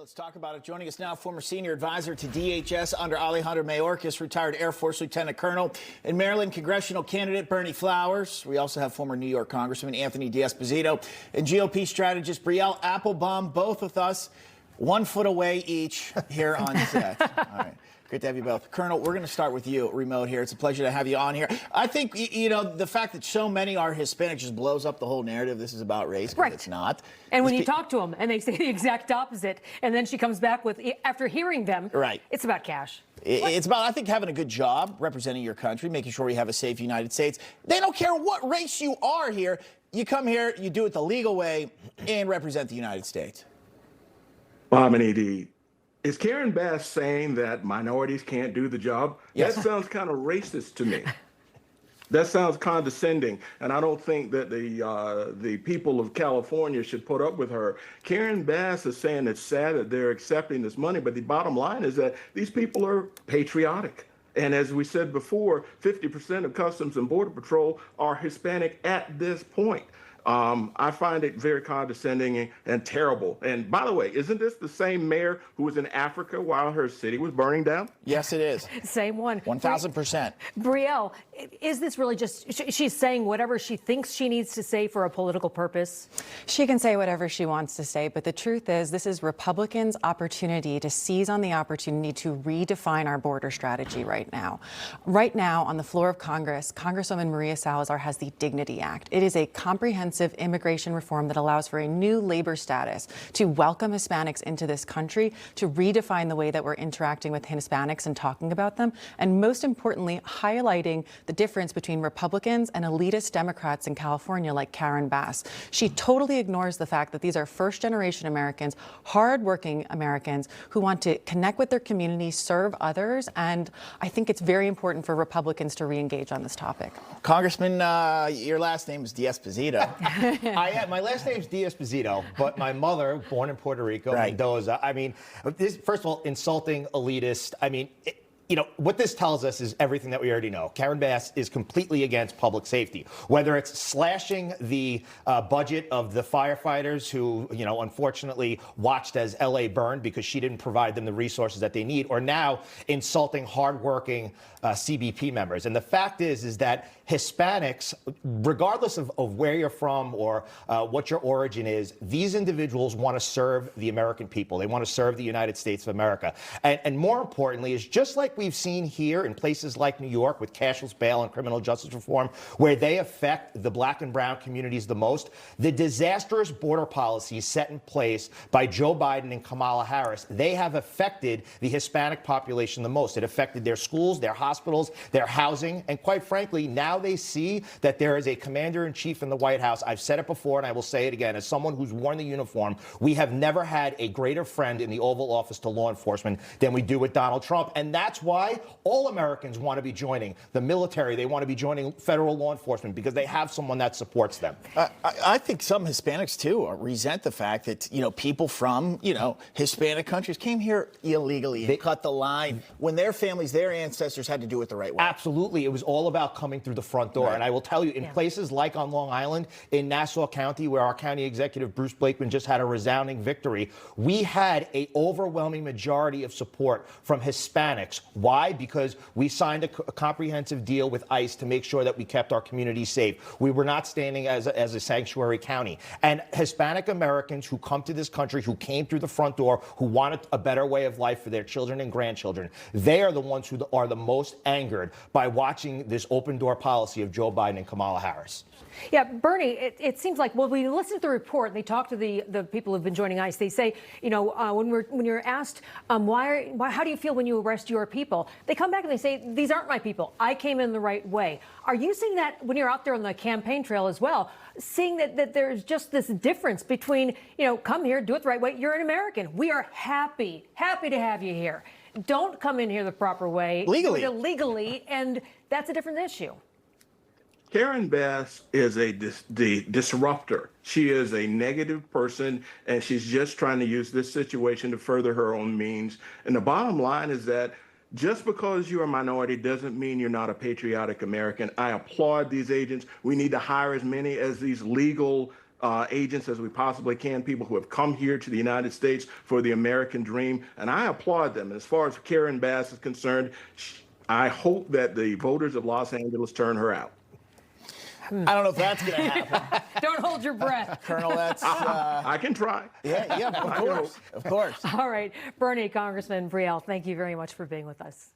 Let's talk about it. Joining us now, former senior advisor to DHS under Alejandro Mayorkas, retired Air Force Lieutenant Colonel, and Maryland congressional candidate Bernie Flowers. We also have former New York Congressman Anthony D'Esposito and GOP strategist Brielle Applebaum, both with us, 1 foot away each here on set. All right. Great to have you both. Colonel, we're going to start with you remote here. It's a pleasure to have you on here. I think, you know, the fact that so many are Hispanic just blows up the whole narrative. This is about race, because it's not. And when you talk to them and they say the exact opposite, and then she comes back with, after hearing them, it's about cash. It's about, I think, having a good job representing your country, making sure we have a safe United States. They don't care what race you are here. You come here, you do it the legal way, and represent the United States. Is Karen Bass saying that minorities can't do the job? Yes. That sounds kind of racist to me. That sounds condescending, and I don't think that the people of California should put up with her. Karen Bass is saying it's sad that they're accepting this money, but the bottom line is that these people are patriotic. And as we said before, 50% of Customs and Border Patrol are Hispanic at this point. I find it very condescending and terrible. And by the way, isn't this the same mayor who was in Africa while her city was burning down? Yes, it is. Same one. 1,000%. Brielle, is this really just, she's saying whatever she thinks she needs to say for a political purpose? She can say whatever she wants to say, but the truth is this is Republicans' opportunity to seize on the opportunity to redefine our border strategy right now. Right now, on the floor of Congress, Congresswoman Maria Salazar has the Dignity Act. It is a comprehensive immigration reform that allows for a new labor status to welcome Hispanics into this country, to redefine the way that we're interacting with Hispanics and talking about them, and most importantly, highlighting the difference between Republicans and elitist Democrats in California like Karen Bass. She totally ignores the fact that these are first-generation Americans, hard-working Americans who want to connect with their community, serve others, and I think it's very important for Republicans to re-engage on this topic. Congressman, your last name is D'Esposito. My last name's D'Esposito, but my mother, born in Puerto Rico, Mendoza. I mean, this, first of all, insulting, elitist. I mean, you know, what this tells us is everything that we already know. Karen Bass is completely against public safety, whether it's slashing the budget of the firefighters who, you know, unfortunately watched as L.A. burned because she didn't provide them the resources that they need, or now insulting hardworking CBP members. And the fact is that Hispanics, regardless of where you're from or what your origin is, these individuals want to serve the American people. They want to serve the United States of America. And more importantly, is just like we've seen here in places like New York with cashless bail and criminal justice reform, where they affect the black and brown communities the most, the disastrous border policies set in place by Joe Biden and Kamala Harris, they have affected the Hispanic population the most. It affected their schools, their hospitals, their housing, and quite frankly, now they see that there is a commander-in-chief in the White House. I've said it before, and I will say it again. As someone who's worn the uniform, we have never had a greater friend in the Oval Office to law enforcement than we do with Donald Trump. And that's why all Americans want to be joining the military. They want to be joining federal law enforcement because they have someone that supports them. I think some Hispanics, too, resent the fact that, you know, people from, you know, Hispanic countries came here illegally and cut the line when their families, their ancestors had to do it the right way. Absolutely. It was all about coming through the front door. And I will tell you, in places like on Long Island, in Nassau County, where our county executive, Bruce Blakeman, just had a resounding victory, we had an overwhelming majority of support from Hispanics. Why? Because we signed a comprehensive deal with ICE to make sure that we kept our communities safe. We were not standing as a sanctuary county. And Hispanic Americans who come to this country, who came through the front door, who wanted a better way of life for their children and grandchildren, they are the ones who are the most angered by watching this open door policy of Joe Biden and Kamala Harris. Yeah, Bernie, it seems like, well, we listen to the report and they talk to the people who've been joining ICE. They say, you know, when you're asked, how do you feel when you arrest your people? They come back and they say, these aren't my people. I came in the right way. Are you seeing that when you're out there on the campaign trail as well, seeing that there's just this difference between, you know, come here, do it the right way. You're an American. We are happy to have you here. Don't come in here the proper way. Legally. Do it illegally, and that's a different issue. Karen Bass is the disruptor. She is a negative person, and she's just trying to use this situation to further her own means. And the bottom line is that just because you're a minority doesn't mean you're not a patriotic American. I applaud these agents. We need to hire as many as these legal agents as we possibly can, people who have come here to the United States for the American dream, and I applaud them. And as far as Karen Bass is concerned, I hope that the voters of Los Angeles turn her out. I don't know if that's going to happen. Don't hold your breath. Colonel, that's... I can try. Yeah, of course. Of course. All right. Berney, Congressman Brielle, thank you very much for being with us.